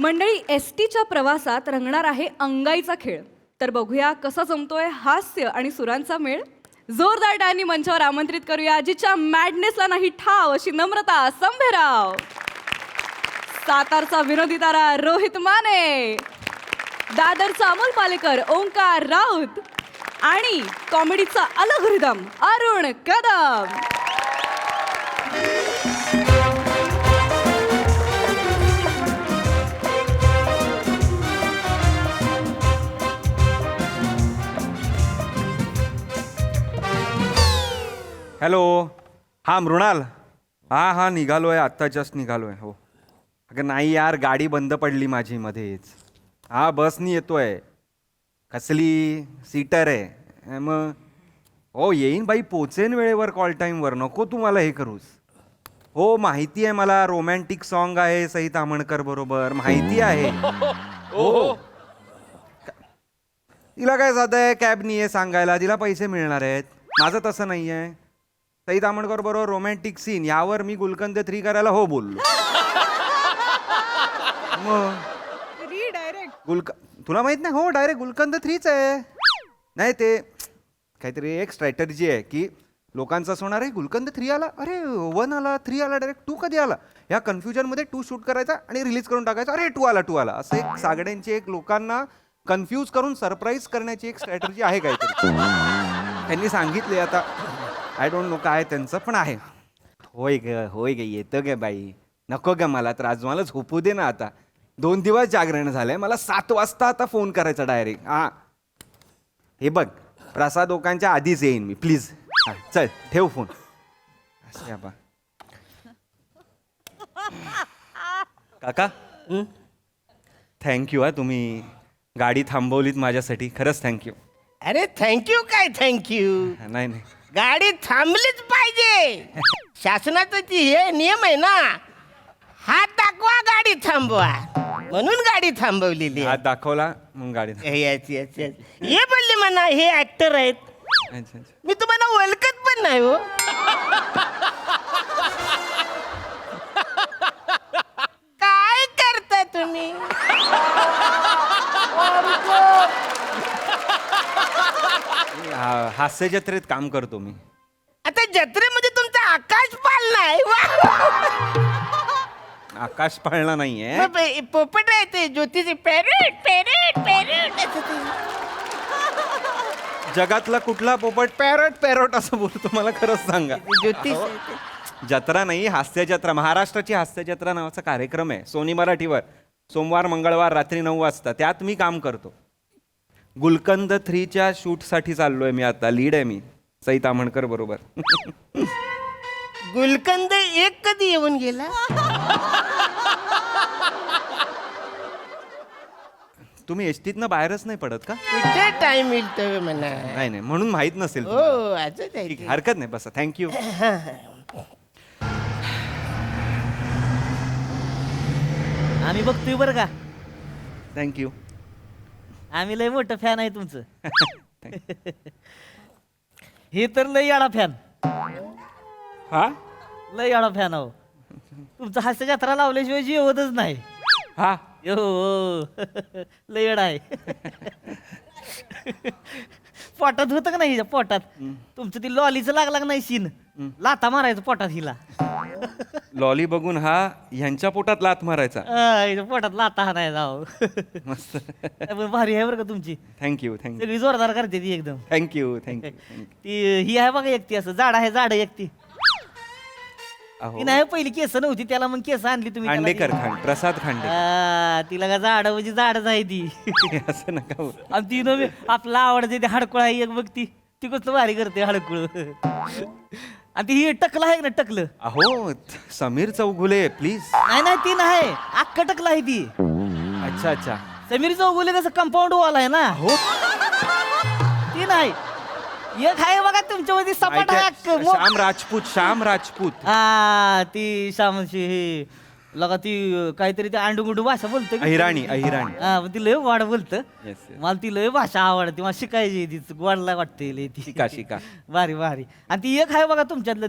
मंडळी, एसटीच्या प्रवासात रंगणार आहे अंगाईचा खेळ. तर बघूया कसा जमतोय हास्य आणि सुरांचा मेळ. जोरदार टाळ्यांनी मंचावर आमंत्रित करूया जिच्या मॅडनेसला नाही ठाव अशी नम्रता संभेराव, सातारचा विनोदी तारा रोहित माने, दादरचा अमोल पालेकर ओंकार राऊत आणि कॉमेडीचा अलग रिदम अरुण कदम. हॅलो, हां मृणाल. हां निघालो आहे, आत्ता जस्ट निघालो आहे. हो अगं नाही यार, गाडी बंद पडली माझी मध्येच. हां बसनी येतो आहे. कसली सीटर आहे मग. हो येईन बाई, पोचेन वेळेवर, कॉल टाईमवर. नको तुम्हाला हे करूस. हो माहिती आहे मला, रोमॅन्टिक सॉन्ग आहे सई तामणकर बरोबर, माहिती आहे. हो तिला काय साधं आहे, कॅब नाही आहे सांगायला, तिला पैसे मिळणार आहेत. माझं तसं नाही आहे. सई तामणकर बरोबर रोमॅन्टिक सीन यावर मी गुलकंद 3 करायला हो बोललो. मग तुला माहित नाही? हो डायरेक्ट गुलकंद 3च आहे. नाही ते काहीतरी एक स्ट्रॅटर्जी आहे की लोकांचं असं होणार आहे, गुलकंद 3 आला, अरे 1 आला, 3 आला, डायरेक्ट 2 कधी आला. या कन्फ्युजनमध्ये 2 शूट करायचा आणि रिलीज करून टाकायचा, अरे 2 आला. असं एक सागड्यांची एक लोकांना कन्फ्यूज करून सरप्राईज करण्याची एक स्ट्रॅटर्जी आहे काहीतरी. त्यांनी सांगितले, आता आय डोंट नो काय त्यांचं पण आहे. होय ग येतं ग बाई, नको ग मला त्रास, मला झोपू दे ना. आता 2 दिवस जागरण झालंय, मला 7 वाजता आता फोन करायचा डायरेक्ट. हां हे बघ, प्रसाद ओकांच्या आधीच येईन मी, प्लीज. हां चल ठेव फोन. असे बा काका, थँक्यू. हा तुम्ही गाडी थांबवलीत माझ्यासाठी, खरंच थँक्यू. अरे थँक्यू काय थँक्यू, नाही नाही गाडी थांबलीच पाहिजे. शासनाचा हे नियम आहे ना, हात दाखवा गाडी थांबवा, म्हणून गाडी थांबवलेली हात दाखवला मग गाडी हे बोलले म्हणा, हे ऍक्टर आहेत. अच्छा. मी तुम्हाला ओळखत पण नाही हो. काय करता तुम्ही? हास्य जत्रेत काम करतो मी. आता जत्रेमध्ये तुमचा आकाश पाळणा आहे. वा. आकाश पाळणा नाहीये, मग पोपट आहे ते, ज्योतीचे पॅरेट पॅरेट पॅरेट असं ते. जगातला कुठला पोपट पॅरोट असं बोलतो मला खरंच सांगा. ज्योतिष जत्रा नाही, हास्य जत्रा. महाराष्ट्राची हास्य जत्रा नावाचा कार्यक्रम आहे सोनी मराठीवर, सोमवार मंगळवार रात्री 9 वाजता. त्यात मी काम करतो. गुलकंद 3च्या शूटसाठी चाललोय मी आता. लीड आहे मी सई तामणकर बरोबर. गुलकंद 1 कधी येऊन गेला? तुम्ही एसटीतनं बाहेरच नाही पडत का? कुठे टाइम मिळतोय म्हणा. नाही म्हणून माहित नसेल हो तुम्हाला. असं ठीक आहे. आहे, हरकत नाही, बसा. थँक्यू. आम्ही बघतोय बरं का, थँक्यू. आम्ही लय मोठं फॅन आहे तुमचं. हे तर लय याडा फॅन, हा लय याडा फॅन आहो. तुमचं हास्य जत्रा लावल्याशिवाय जेवतच नाही. हा यो लय येडा आहे. पोटात होतं का नाही हिच्या पोटात? तुमचं ती लॉलीचं लागला का नाही सीन, लाथा मारायचं पोटात हिला. लॉली बघून हा ह्यांच्या पोटात लात मारायचा. हिच्या पोटात लाथा हा नाही जाऊ. मस्त. भारी आहे बरं का तुमची, थँक्यू. सगळी जोरदार करते ती एकदम. थँक्यू. ती ही आहे बघा एकटी, असं झाड आहे, झाड एकटी. ती नाही पहिली केस नव्हती त्याला, मग केस आणली तुम्ही त्याला. खांडेकर, प्रसाद खांडेकर. तिला का झाड म्हणजे झाडच आहे ती. असं नका बोलू. आणि ती नव्हे आपला आवडते ते हडकुळ आहे एक, बघ ती कसलं भारी करते हडकुळ. आणि ती ही टकलं आहे ना, टकलं. अहो समीर चौगुले प्लीज. नाही ती नाही, अख्खं टकलं आहे ती. अच्छा. समीर चौगुले कसं कंपाऊंड वॉल आहे ना, हो ती नाही. एक आहे बघा तुमच्यामध्ये सपाट आहे अख्खं. श्याम राजपूत. हा ती श्यामशी हे लगा ती काहीतरी ते आंडूगुंडू भाषा बोलते. अहिराणी. हा ती लय वाढ बोलतं. Yes. मला ती लय भाषा आवडते, मला शिकायची ती गोडला वाटते लय ती. शिका. भारी. आणि ती एक आहे बघा तुमच्यातलं,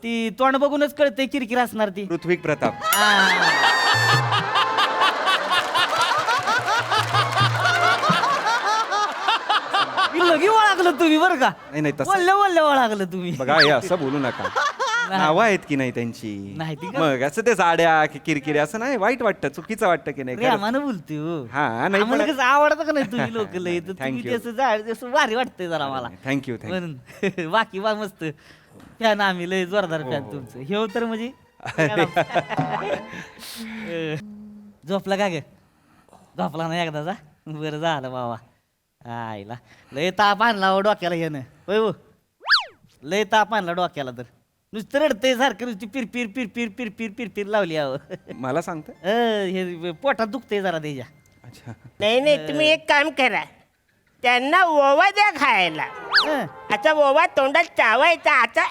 ती तोंड बघूनच कळते किरकिर असणार ती. पृथ्वी प्रताप. तुम्ही बरं का नाही, नाही, तसं- बोलल्या लागलं तुम्ही बघा हे असं बोलू नका नावं आहेत की नाही त्यांची नाही ती का? मग असं ते साड्या किरकिरे असं नाही वाईट वाटतं चुकीचं वाटतं की नाही खरंच. प्रेमानं बोलते हो हा, नाही, आम्हाला पण- कसं आवडतं का नाही तुम्ही लोक लय तर Thank तुम्ही you. त्याचं झाड जसं भारी वाटतंय जरा मला थँक्यू म्हणून बाकी बा मस्त फॅन आम्ही लय जोरदार हो, फॅन तुमचं हे तर म्हणजे झोपला का ग झोपला ना एकदा जा बरं झालं बाबा आईला लय ताप आणला हो डोक्याला ह्यानं होय हो लय ताप आणला डोक्याला तर नुसतं रडतंय सारखं नुसती पिरपिर पिरपिर पिरपिर पिरपिर लावली अहो मला सांगतं हे पोटात दुखतंय जरा त्याच्या अच्छा नाही नाही तुम्ही एक काम करा त्यांना ओवा द्या खायला हं. आता ओवा तोंडात चावायचा आता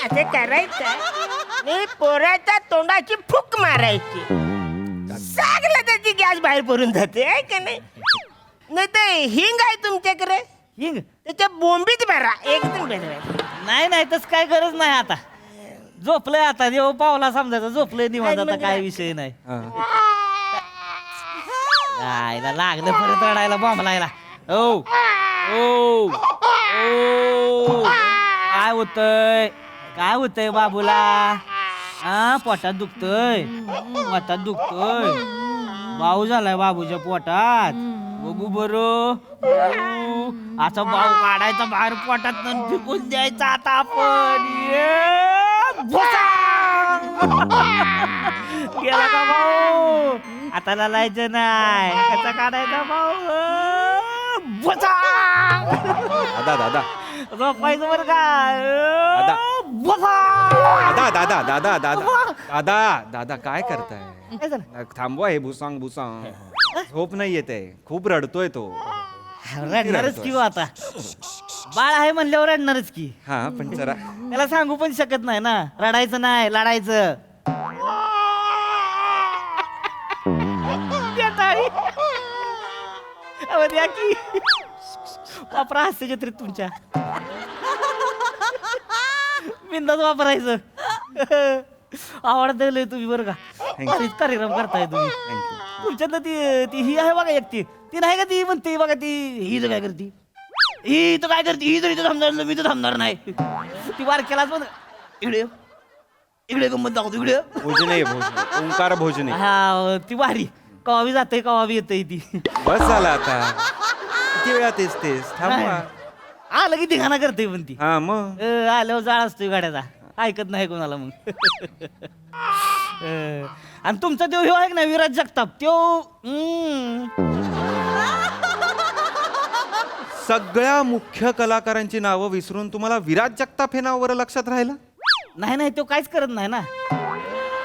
असं करायचं आणि पोराच्या तोंडाची फूक मारायची सगळं त्याची गॅस बाहेर पडून जाते आहे का नाही नाही तर हिंग आहे तुमच्याकडे हिंग त्याच्या बोंबीत भरा एकदम बरं नाही नाही तस काय गरज नाही आता झोपलंय आता देव पावला समजायचं झोपलंय निवांत आता काय विषय नाही हा. आईला लागलं परत रडायला बॉम्ब लायला ओ ओ ओ काय होतंय बाबूला हा पोटात दुखतोय बाऊ झालाय बाबूच्या पोटात बघू बरं असा बाऊ काढायचा बाहेर पोटात फेकून द्यायचा आता आपण भुसा! गेला का भाऊ आता लालायचं नाही कसा काढायचा भाऊ भुसा! दादा झोपायचं बरं का दादा. भुसा! दादा काय करताय काय झालं? थांबवा हे भुसांग झोप नाही येते खूप रडतोय तो रडणारच की हो आता बाळ आहे म्हणल्यावर रडणारच की हा पण जरा त्याला सांगू पण शकत नाही ना रडायचं नाही लढायचं द्या टाळी. अहो, द्या की वापरा हास्य जत्रेत तुमच्या बिंदाच वापरायचं आवडतं लय तुम्ही बरं का भारीच कार्यक्रम करताय तुम्ही थँक्यू तुमच्यात ती ही आहे बघा एकटी ती नाही का ती म्हणते बघा ती ही तर काय करते ही तर काय करते ही तर इथं थांबणार नाही, मी तर थांबणार नाही ती बारक्यालाच पण इकडे गंमत दाखवतो इकडे भोजने ओंकार भोजने हा ती वारी कवा बी जाते कवा बी येते ती बस झालं आता किती वेळा तेच थांबवा आलं की धिंगाणा करते पण ती हा मग आल्यावर जाळ असतोय गाड्याचा ऐकत नाही कोणाला मग आणि तुमचा देव ह्यो आहे ना विराज जगताप त्यो सगळ्या मुख्य कलाकारांची नावं विसरून तुम्हाला विराज जगताप हे नाव बरं लक्षात राहिलं नाही तो काहीच करत नाही ना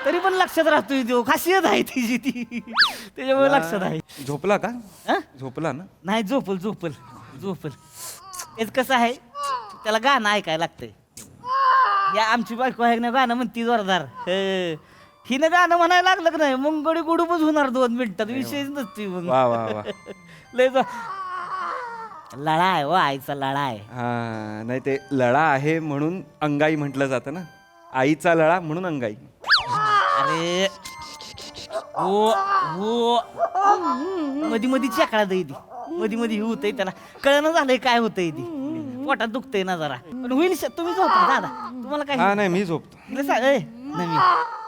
तरी पण लक्षात राहतोय तो खासियत आहे तिची ती त्याच्यामुळे लक्षात आहे झोपला का हं? झोपला ना नाही झोपल तेच कसं आहे त्याला गाणं ऐकायला लागतंय या आमची बायको आहे ना गाणं म्हणती जोरदार हिनं गाणं म्हणायला लागलं की नाही मग गडी गुडूपच होणार 2 मिनिटात विषयच नसते मग वा वा वा लय लढा आहे व आईचा लढा आहे हा नाही ते लळा आहे म्हणून अंगाई म्हटलं जातं ना आईचा लळा म्हणून अंगाई अरे हो हो मधी मधी चेकळा दी मधी होतंय त्याला कळणं झालंय काय होतंय ती पोटात दुखतंय ना जरा पण होईल तुम्ही झोपा दादा तुम्हाला हा काय नाही मी झोपतो तिला सांग नवी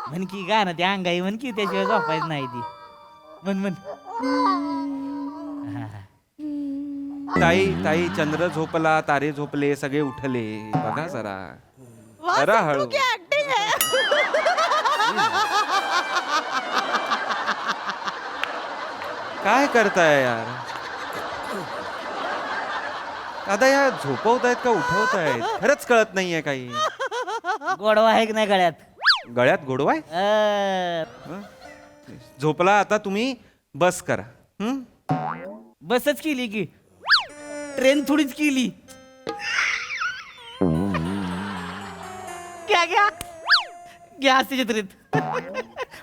म्हण की गाणं ते अंगाई म्हण की त्याशिवाय झोपायचं नाही ती म्हण ताई चंद्र झोपला तारे झोपले सगळे उठले बघा जरा हळू काय करताय यार दादा या झोपवतायत का उठवतायत खरंच कळत नाहीये काही गोडवा आहे की नाही गळ्यात गळ्यात गोडवाय हं? झोपला आता तुम्ही बस करा बसच केली की ट्रेन थोडीच केली घ्या जत्रेत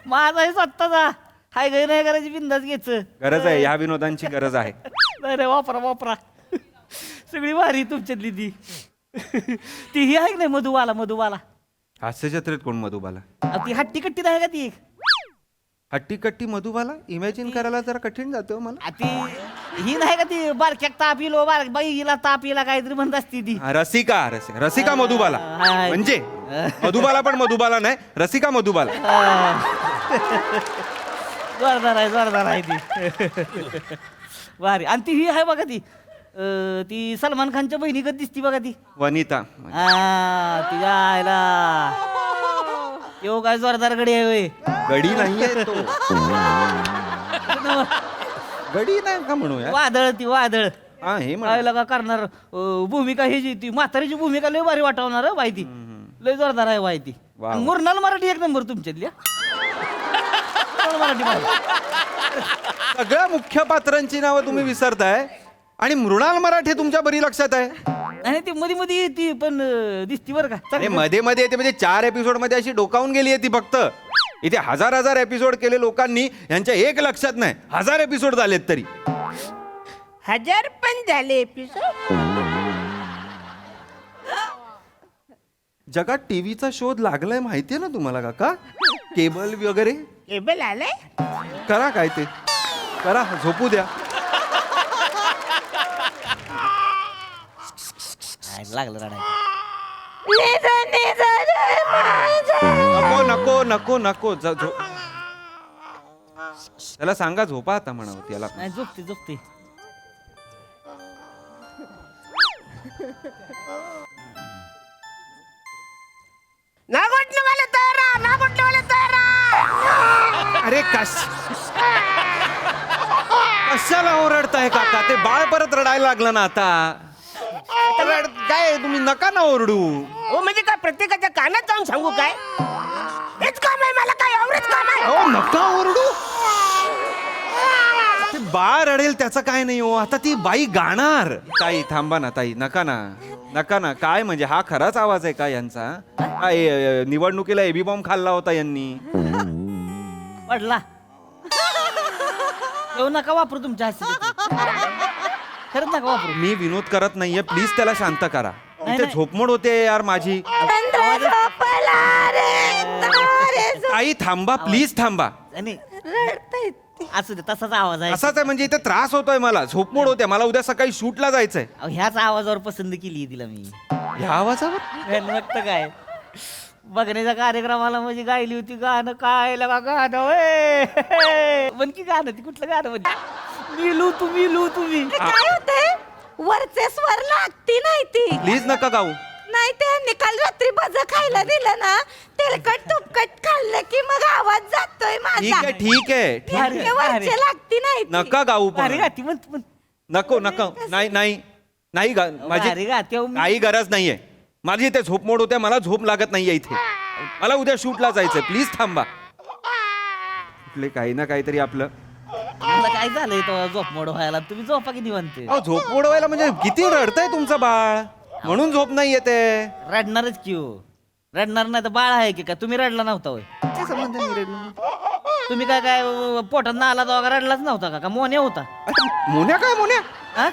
माझा आहे स्वतःचा हाय घरी नाही करायची बिंदाच घ्यायचं गरज आहे ह्या विनोदांची गरज आहे नाही रे वापरा सगळी भारी तुमच्यातली ती ती ही आहे की नाही मधुबाला हास्य जत्रेत कोण मधुबाला ती हट्टी कट्टी नाही का ती हट्टी कट्टी मधुबाला इमॅजिन करायला जरा कठीण जातो मला ती ही नाही का ती बारक्याक ताप येलो बाईला ताप येला काहीतरी म्हणत असती ती. रसिका मधुबाला हाय. म्हणजे मधुबाला पण मधुबाला नाही, रसिका मधुबाला. जोरदार आहे ती. भारी. आणि ती ही आहे बघा ती सलमान खानच्या बहिणीगत दिसती बघा ती. वनिता. तिच्या आयला येऊ काय जोरदार गडी आहे होय. गडी नाहीये तो. गडी नाही का म्हणूया. वादळ हा हे म्हण. आयला का करणार भूमिका ही जी ती म्हातारीची भूमिका लय भारी वाटवणार बाई ती. लय जोरदार आहे बाई ती. वा, वा. मुरनाल मराठी एक नंबर तुमच्यातल्या. मराठी भारी. सगळ्या मुख्य पात्रांची नावं तुम्ही विसरताय आणि मृणाल मराठे तुमच्या बरी लक्षात आहे. आणि ती मध्ये मध्ये येते पण दिसती बरं का आणि मध्ये मध्ये येते म्हणजे 4 एपिसोड मध्ये अशी डोकावून गेली आहे ती फक्त. इथे हजार एपिसोड केले लोकांनी, यांच्या एक लक्षात नाही 1000 एपिसोड झालेत तरी. 1000 पण झाले एपिसोड. जगात टीव्हीचा शोध लागलाय माहितीये ना तुम्हाला काका. केबल वगैरे केबल आलाय. करा काय ते करा, झोपू द्या. लागलं रडायला. नको नको नको नको त्याला सांगा झोपा आता म्हणावं त्याला. नाही झोपते नागोठणवाले तयार राहा. अरे कशाला ओरडताय काका. ते बाळ परत रडायला लागलं ना आता. काय तुम्ही नका ना ओरडू. हो म्हणजे काय प्रत्येकाच्या कानात जाऊन सांगू काय. हेच काम आहे मला, काय एवढंच काम आहे. अहो नका ओरडू. ते बाळ रडेल त्याचं काय नाही हो. आता ती बाई गाणार. ताई थांबा ना ताई, नका ना. काय म्हणजे हा खराच आवाज आहे का यांचा. काय निवडणुकीला एबी बॉम्ब खाल्ला होता यांनी. पडला येऊ नका वापरू तुमच्या हस्ती. खरंच नका वापरू. मी विनोद करत नाहीये, प्लीज त्याला शांत करा. नाही, इथे नाही. झोपमोड होते यार माझी. ताई थांबा, प्लीज थांबा. आणि असू दे तसाच आवाज आहे. असाच आहे म्हणजे इथे त्रास होतोय मला. झोपमोड होते मला. उद्या सकाळी शूटला जायचंय. अहो, ह्याच आवाजावर पसंत केली तिला मी. ह्या आवाजावर मग तर काय बघण्याच्या कार्यक्रमाला म्हणजे गायली होती गाणं. काय लगा गाणं होय. म्हण की गाणं ती कुठलं गाणं म्हणजे मिलू तुम्ही काय होतंय वरचे स्वर लागती नाही ती. प्लीज नका गाऊ. नाही ते काल रात्री भज खायला दिलं ना, तेलकट तुपकट खाल्लं की मग आवाज जातोय ठीक माझा. आहे ठीक आहे ठीक आहे. ते वरचे लागती नाही ती. नका गाऊ भारी पण. गाती म्हण नको नाही नाही नाही माझी भारी गाती अहो मी. काही गरज नाहीये. माझी इथे झोपमोड होते. मला झोप लागत नाहीये इथे. मला उद्या शूटला जायचंय. प्लीज थांबा. कुठले काही ना काहीतरी आपलं. मला काय झालंय तो झोप मोड व्हायला. तुम्ही झोपा की निवांत. अहो झोपमोड व्हायला म्हणजे किती रडतंय तुमचं बाळ म्हणून झोप नाही येते. रडणारच की हो. रडणार नाही तर बाळ आहे की काय. तुम्ही रडला नव्हता होय. काय संबंध नाही रडणं? तुम्ही काय पोटात आला तेव्हा रडलाच नव्हता का मोन्या होता. मोन्या काय मोन्या हा?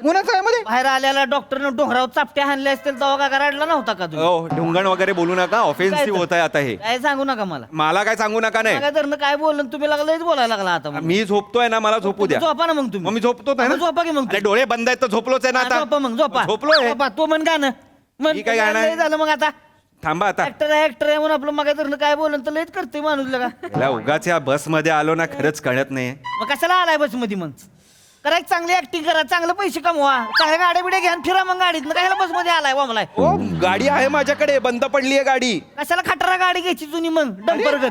मोन्याचं आहे मध्ये. बाहेर आल्याला डॉक्टरनं डोंगरावर चापट्या हाणल्या असतील तेव्हा का रडला नव्हता का तुम्ही. हो ढुंगण वगैरे बोलू नका. ऑफेन्सिव्ह होत आहे आता हे. काय सांगू नका मला काय सांगू नका नाही. काय धरणं काय बोललं तुम्ही लागलंच बोलायला लागला आता. मी झोपतोय ना, मला झोपू द्या. झोपा ना मग मग तुम्ही. मी झोपतो मग झोपा की मग अरे डोळे बंद आहेत तर झोपलोच आहे ना आता. झोपा मग झोपा. झोपलोय. झोपा. तो म्हण गाणं म्हण. मी काय गाणं आहे? लय झालं मग आता. थांबा आता. ऍक्टर आहे म्हणून आपलं मग धरणं काय बोललं तर लयच करते माणूस लगा. याला उगाच या बस मध्ये आलो ना, खरंच कळत नाही. मग कशाला आलाय बस मध्ये मग. करा एक चांगली ऍक्टिंग करा, चांगलं पैसे कमवा, चांगल्या गाड्या बिड्या घ्या आणि फिरा मग गाडीत. कशाला बस मध्ये आलाय वामलाय. ओ गाडी आहे माझ्याकडे, बंद पडली आहे गाडी. कशाला खटारा गाडी घ्यायची जुनी मग डंपरगत.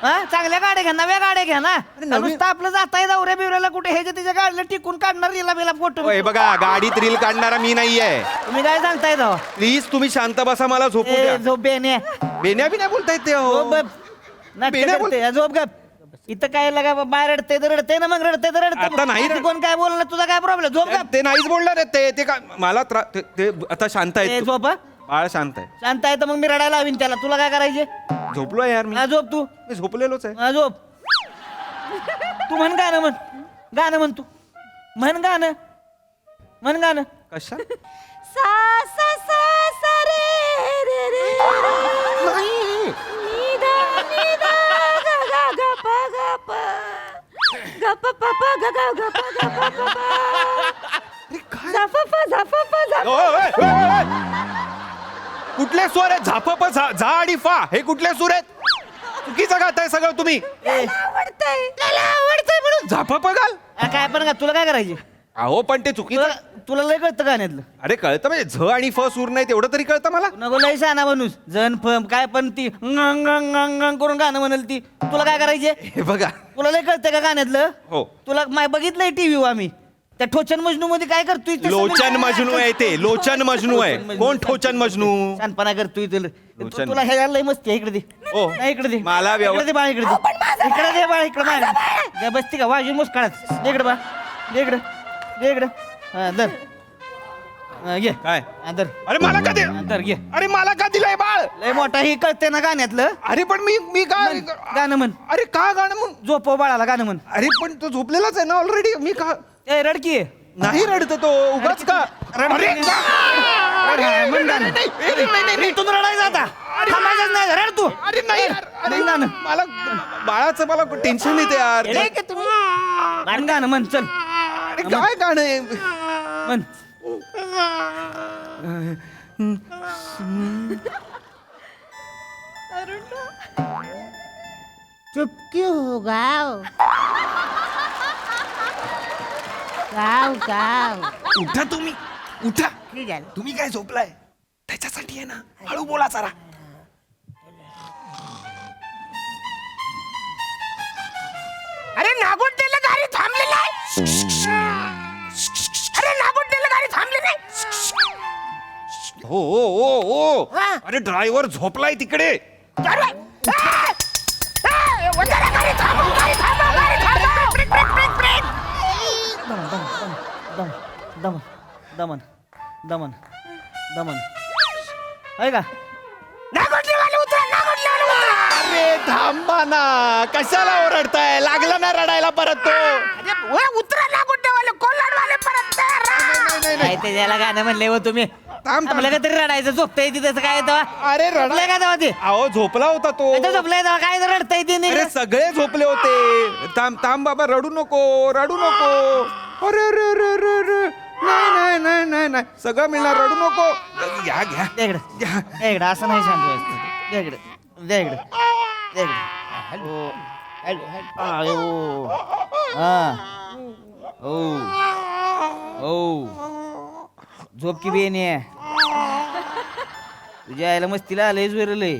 हा चांगल्या गाड्या घ्या, नव्या गाड्या घ्या ना. नवीन- नुसतं आपलं जाताय दौऱ्या बिवऱ्याला कुठे ह्याच्या त्याच्या गाडीला टिकून काढणार रिला बिला फोटो. हे बघा गाडीत रील काढणारा मी नाहीये. तुम्ही काय सांगताय तेव्हा. प्लीज तुम्ही शांत बसा, मला झोपू द्या. झोप बेने. बेन्या बी नाही बोलता येते झोप हो. गप. नाटकं बेने बोल- करते, झोप गप. इथं काय लगा बाहेर रडते तर रडते ना, मग रडते तर रडते. आता नाही इथं कोण काय बोललं तुझा काय प्रॉब्लेम. झोप गप. ते नाहीच बोलणार आहेत ते. ते का मला ते आता शांत ए, आहेत. झोप हा. बाळ शांत आहे. शांत आहे तर मग मी रडायला हवीन त्याला. तुला काय करायचे. झोपलोय यार मी. हा झोप तू. मी झोपलेलोच आहे. हा झोप. तू म्हण गाणं म्हण. गाणं म्हण तू. म्हण गाणं. कशा सा सा सा सा रे रे रे नी दा गा गा गा प गा प ग प प प ग ग ग प ग प प प. अरे काय झ प प झ प प झ प. ओय, ओय, ओय, ओय. कुठले स्वर आहेत झापप झा आणि फा हे कुठले सूर आहेत चुकीचं गाताय सगळं तुम्ही त्याला आवडतंय. झापप घाल काय पण का तुला काय करायचे अहो पण ते चुकीचं तुला तुला लय कळतं गाण्यातलं अरे कळतं म्हणजे झ आणि फ सूर नाही तेवढं तरी कळतं मला नको लय शहाणा बनूस जण फम काय पण ती अंग अंग अंग अंग करून गाणं म्हणेल ती तुला काय करायचे हे बघा तुला लय कळतं का गाण्यातलं हो. तुला बघितलंय टीव्ही आम्ही त्या ठोचन मजनू मध्ये काय करतोय ते लोचन सगळं- मजनू आहे ते लोचन मजनू आहे कोण ठोचन मजनू शानपणा करतोय तुला लोचन. तुला ह्याला लय मस्ती आहे. इकडे दे ओ, नाही, इकडे दे मला इकडे दे बाळ इकडे दे इकडे दे बाळ इकडे बाळ बसती का वाजून मुस्काळत दे इकडे बा दे इकडे दे इकडे हा दर घे काय हा, धर अरे मला का दे हा, धर घे अरे मला का दिलाय बाळ लय मोठा ही कळते ना गाण्यातलं अरे पण मी का गाणं म्हण अरे का गाणं म्हण झोपव बाळाला गाणं म्हण अरे पण तो झोपलेलाच आहे ना ऑलरेडी मी का ए रडकी आहे. नाही रडत तो उगाच का रडकी अरे नाही. का? अरे, म्हण गाणं. नाही. इथून रडायचं आता थांबायचंच नाही रड तू अरे नाही यार. अरे म्हण गाणं. मला बाळाचं मला टेन्शन येते यार येडे का तुम्ही म्हण गाणं म्हण चल अरे काय गाणं आहे म्हण चुपकी हो गाव गाव गाव. उठा तुम्ही उठा ठीक आहे तुम्ही काय झोपलाय त्याच्यासाठी आहे ना हळू बोला जरा अरे नागोठण्याला गाडी थांबलेली आहे अरे नागोठण्याला गाडी थांबली नाही हो हो हो हो हा. अरे ड्रायव्हर झोपलाय तिकडे अरे, आ! आ! वंदना, गाडी थांबव, गाडी थांबव, गाडी थांबव. Brake, brake, brake, brake. दमन दमन दमन दमन आहे का नागोठणेवाले उतरा, नागोठणेवाले उतरा. अरे थांबा ना कशाला ओरडताय लागला ना रडायला परत तो अरे, ओय, उतरा नागोठणेवाले, कोल्हाडवाले परत तयार राहा. काय ते त्याला गाणं म्हणले हो तुम्ही थांब. आपल्या का तरी रडायचं झोपता येते तसं काय तेव्हा अरे झोपलंय का तेव्हा ते अहो झोपला होता तो इथं झोपलंय तेव्हा काय तर रडता येते नाही अरे सगळे झोपले होते थांब थांब बाबा रडू नको अरे अरे अरे अरे अरे नाही नाही नाही नाही नाही सगळं मिळणार रडू नको घ्या घ्या दे इकडं. घ्या. दे इकडं असं नाही शांत व्हायचं दे इकडं. दे इकडं. दे इकडं. ओ. आयो. हा. ओ झोप की बेने तुझ्या आईला मस्तीला आलंय जोरलंय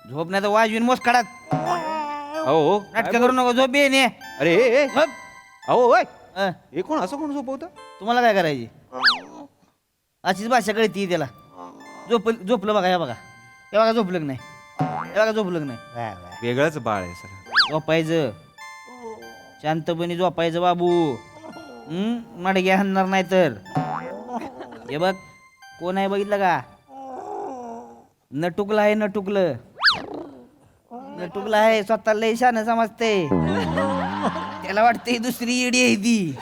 झोप नाही तर वाजवीन मोस काढात अहो नाटक करू नको झोप बेने अरे ए, ए. मग अहो ओय हं. हे कोण असं कोण झोपवतं तुम्हाला काय करायची अशीच भाषा कळती त्याला झोपलं बघा हे बघा झोपलं की नाही हे बघा झोपलं की नाही वेगळंच बाळ आहे सर झोपायचं शांतपणे झोपायचं बाबू मडग्या हाणणार नाही तर हे बघ कोण आहे बघितलं का नटुकलं आहे नटुकलं आहे स्वतः लय शान समजते त्याला वाटते दुसरी इडी आहे ती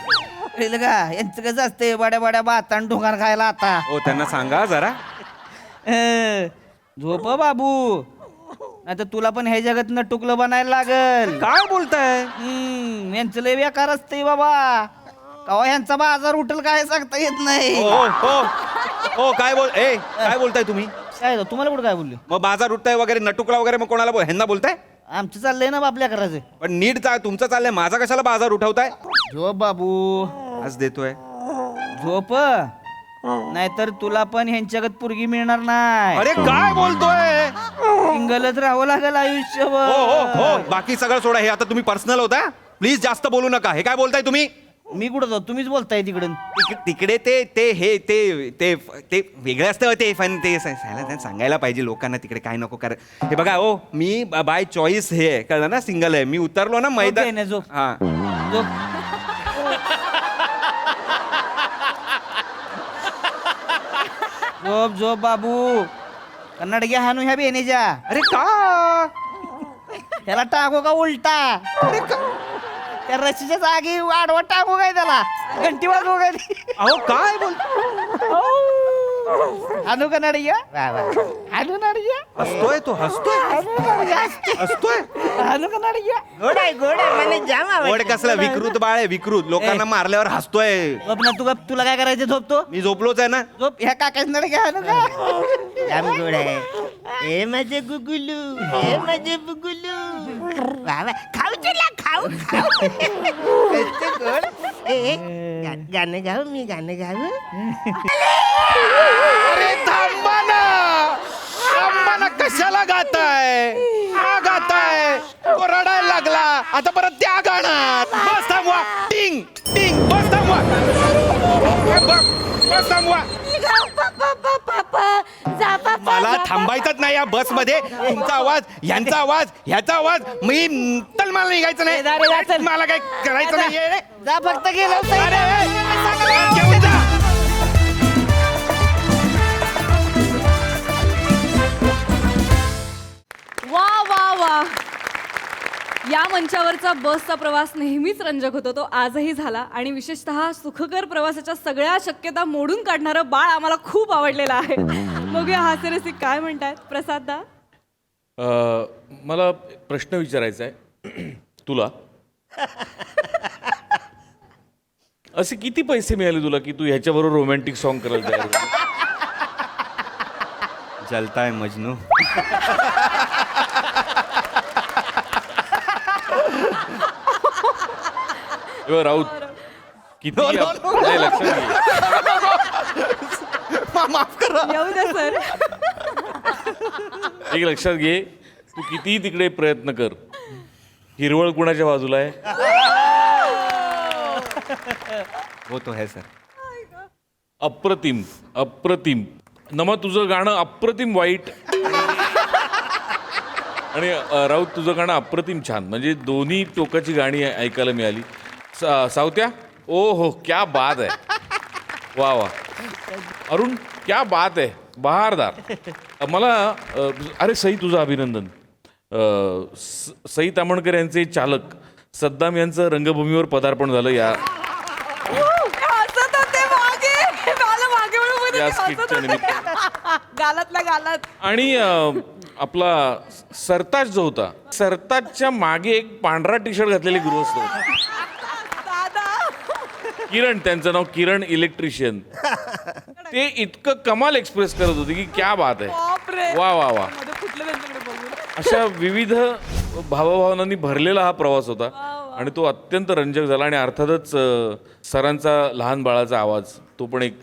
कळलं का यांचं कसं असते बड्या बड्या भातान ढोंगार खायला आता हो त्यांना सांगा जरा झोप बाबू नाही तर तुला पण हे जगात नटुकलं बनायला लागल काय बोलताय यांचं लय बेकार असते बाबा कवा यांचा बाजार उठल काय सांगता येत नाही हो हो हो काय बोलताय तुम्ही काय तुम्हाला कुठं काय बोलले मग बाजार उठताय वगैरे नटुकला वगैरे मग कोणाला ह्यांना बोलताय आमचं चाललंय ना बापल्या करायचं पण नीट तुमचं चाललंय माझा कशाला बाजार उठवताय झोप बाबू आज देतोय झोप नाहीतर तुला पण ह्यांच्यागत पुरगी मिळणार नाही अरे काय बोलतोय सिंगलच राहावं लागेल हो हो आयुष्यभर हो बाकी सगळं सोडा हे आता तुम्ही पर्सनल होता प्लीज जास्त बोलू नका हे काय बोलताय तुम्ही मी कुठं जाऊ तुम्हीच बोलताय तिकडून तिकडे ते हे ते वेगळं असतं ते पण ते सांगायला पाहिजे लोकांना तिकडे काय नको कर हे बघा हो मी बाय चॉईस हे आहे, कळलं ना सिंगल आहे मी उतरलो ना Okay, मैदान नेजो. हा झोप झोप झोप बाबू कन्नड घ्या हानू ह्या बेनेच्या अरे का त्याला टाकू का उलटा अरे का त्या रशीच्या जागी आडवा टाकू काय त्याला घंटी वाजवू काय अहो काय बोल हानू का नडग्या हानू नडग्या हसतोय तो हसतोय हसतोय हाणू का नाडक्या? गोड आहे मला जाम ओढ आवडतं. कसला विकृत बाळ आहे विकृत लोकांना मारल्यावर हसतोय झोप ना तू तुला काय करायचं झोपतो मी झोपलोच आहे ना झोप ह्या काकाच नाडक्या हाणू का जाम गोड आहे हे माझे गुगुलू हे माझे बुगुलू वा वा खाऊ तुला खाऊ खाऊ कसं गोड गाणं गाऊ मी गाणं गाऊ अरे थांबा ना कशाला गाताय हा गाताय तो रडायला लागला आता परत त्या गाणार बस थांबवा टिंग टिंग बस थांबवा बस थांबवा मला थांबायचंच नाही या बस मध्ये तुमचा आवाज यांचा आवाज ह्याचा आवाज मी तर मला निघायचं जा रे, जा, नाही चल. मला काही करायचं नाहीये जा फक्त गेलो अरे, घेऊन जा. वा वा वा या मंचावरचा बसचा प्रवास नेहमीच रंजक होतो तो आजही झाला आणि विशेषतः सुखकर प्रवासाच्या सगळ्या शक्यता मोडून काढणारं बाळ आम्हाला खूप आवडलेलं आहे बघूया हास्यरसिक काय म्हणतायत प्रसाद दा. मला प्रश्न विचारायचा आहे तुला असे किती पैसे मिळाले तुला की तू ह्याच्याबरोबर रोमॅन्टिक सॉन्ग करायला तयार झाला? जलताय मजनू हे बघ, राऊत किती No, no, no. नाही, लक्षात घे माफ करा येऊ द्या सर. एक लक्षात घे तू कितीही तिकडे प्रयत्न कर हिरवळ कुणाच्या बाजूला आहे हो तो है सर अप्रतिम अप्रतिम नमा तुझं गाणं अप्रतिम वाईट आणि राऊत तुझं गाणं अप्रतिम छान म्हणजे दोन्ही टोकाची गाणी ऐकायला मिळाली सावत्या ओ हो क्या बात आहे वा वा अरुण क्या बात आहे बहारदार मला अरे सई तुझं अभिनंदन सई तामणकर यांचे चालक सद्दाम यांचं रंगभूमीवर पदार्पण झालं या हसत होते मागे. मला मागे वळून बघत या होते, हसत स्किटच्या होते. निमित्तानं. गालातला गालात. आणि आपला सरताज जो होता सरताजच्या मागे एक पांढरा टी शर्ट घातलेले गृहस्थ होते. दादा किरण त्यांचं नाव किरण इलेक्ट्रिशियन ते इतकं कमाल एक्सप्रेस करत होते की क्या बात आहे बापरे. वा वा वा मध्ये फुटलं त्यांच्याकडे बघून. अशा विविध भावभावनांनी भरलेला हा प्रवास होता आणि तो अत्यंत रंजक झाला आणि अर्थातच सरांचा लहान बाळाचा आवाज तो पण एक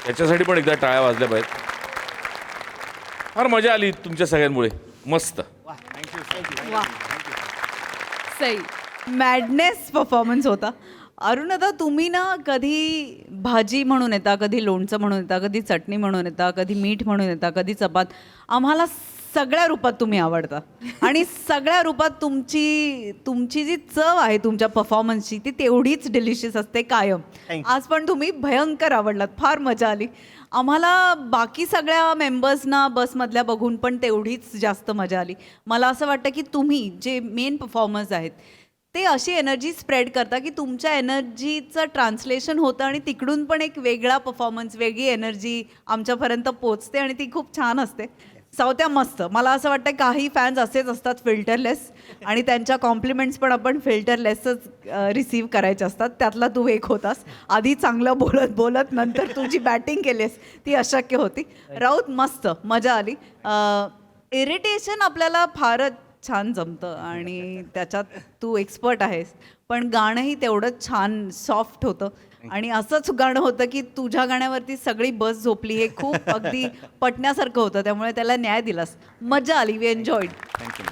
त्याच्यासाठी पण एकदा टाळ्या वाजल्या पाहिजेत फार मजा आली तुमच्या सगळ्यांमुळे मस्त वा सई. मॅडनेस परफॉर्मन्स होता. अरुण आता तुम्ही ना कधी भाजी म्हणून येता, कधी लोणचं म्हणून येता, कधी चटणी म्हणून येता, कधी मीठ म्हणून येता, कधी चपात. आम्हाला सगळ्या रूपात तुम्ही आवडता आणि सगळ्या रूपात तुमची जी चव आहे तुमच्या परफॉर्मन्सची ती तेवढीच डिलिशियस असते कायम. आज पण तुम्ही भयंकर आवडलात, फार मजा आली. आम्हाला बाकी सगळ्या मेंबर्सना बसमधल्या बघून पण तेवढीच जास्त मजा आली. मला असं वाटतं की तुम्ही जे मेन परफॉर्मर्स आहेत ते अशी एनर्जी स्प्रेड करता की तुमच्या एनर्जीचं ट्रान्सलेशन होतं आणि तिकडून पण एक वेगळा परफॉर्मन्स वेगळी एनर्जी आमच्यापर्यंत पोचते आणि ती खूप छान असते. सावत्या मस्त. मला असं वाटतं काही फॅन्स असेच असतात फिल्टरलेस आणि त्यांच्या कॉम्प्लिमेंट्स पण आपण फिल्टरलेसच रिसीव्ह करायचे असतात. त्यातला तू एक होतास. आधी चांगलं बोलत बोलत नंतर तू जी बॅटिंग केलीस ती अशक्य होती. राऊत मस्त मजा आली. इरिटेशन आपल्याला फारच छान जमतं आणि त्याच्यात तू एक्सपर्ट आहेस पण गाणंही तेवढंच छान सॉफ्ट होतं आणि असंच गाणं होतं की तुझ्या गाण्यावरती सगळी बस झोपली हे खूप अगदी पटण्यासारखं होतं त्यामुळे त्याला न्याय दिलास. मजा आली. We enjoyed. थँक्यू